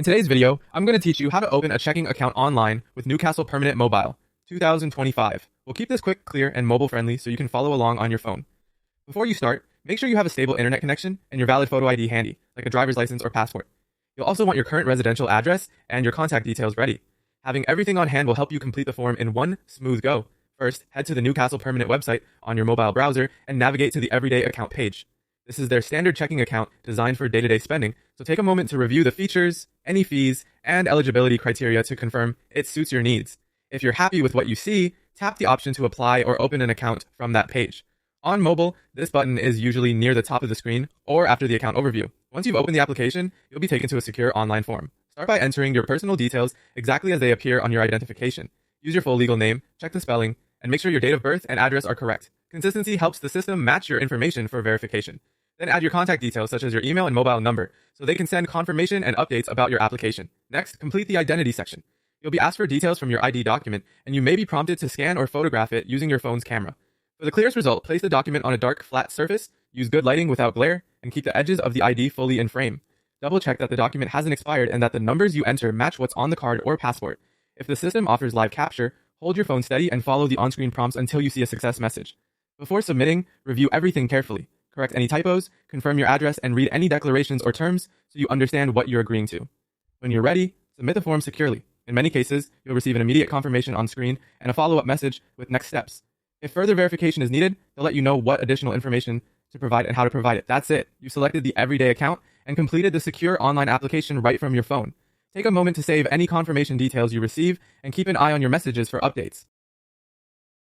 In today's video, I'm going to teach you how to open a checking account online with Newcastle Permanent Mobile 2025. We'll keep this quick, clear, and mobile friendly so you can follow along on your phone. Before you start, make sure you have a stable internet connection and your valid photo ID handy, like a driver's license or passport. You'll also want your current residential address and your contact details ready. Having everything on hand will help you complete the form in one smooth go. First, head to the Newcastle Permanent website on your mobile browser and navigate to the Everyday Account page. This is their standard checking account designed for day-to-day spending, so take a moment to review the features, any fees, and eligibility criteria to confirm it suits your needs. If you're happy with what you see, tap the option to apply or open an account from that page. On mobile, this button is usually near the top of the screen or after the account overview. Once you've opened the application, you'll be taken to a secure online form. Start by entering your personal details exactly as they appear on your identification. Use your full legal name, check the spelling, and make sure your date of birth and address are correct. Consistency helps the system match your information for verification. Then add your contact details such as your email and mobile number so they can send confirmation and updates about your application. Next, complete the identity section. You'll be asked for details from your ID document, and you may be prompted to scan or photograph it using your phone's camera. For the clearest result, place the document on a dark, flat surface, use good lighting without glare, and keep the edges of the ID fully in frame. Double check that the document hasn't expired and that the numbers you enter match what's on the card or passport. If the system offers live capture, hold your phone steady and follow the on-screen prompts until you see a success message. Before submitting, review everything carefully. Correct any typos, confirm your address, and read any declarations or terms so you understand what you're agreeing to. When you're ready, submit the form securely. In many cases, you'll receive an immediate confirmation on screen and a follow-up message with next steps. If further verification is needed, they'll let you know what additional information to provide and how to provide it. That's it. You selected the Everyday Account and completed the secure online application right from your phone. Take a moment to save any confirmation details you receive and keep an eye on your messages for updates.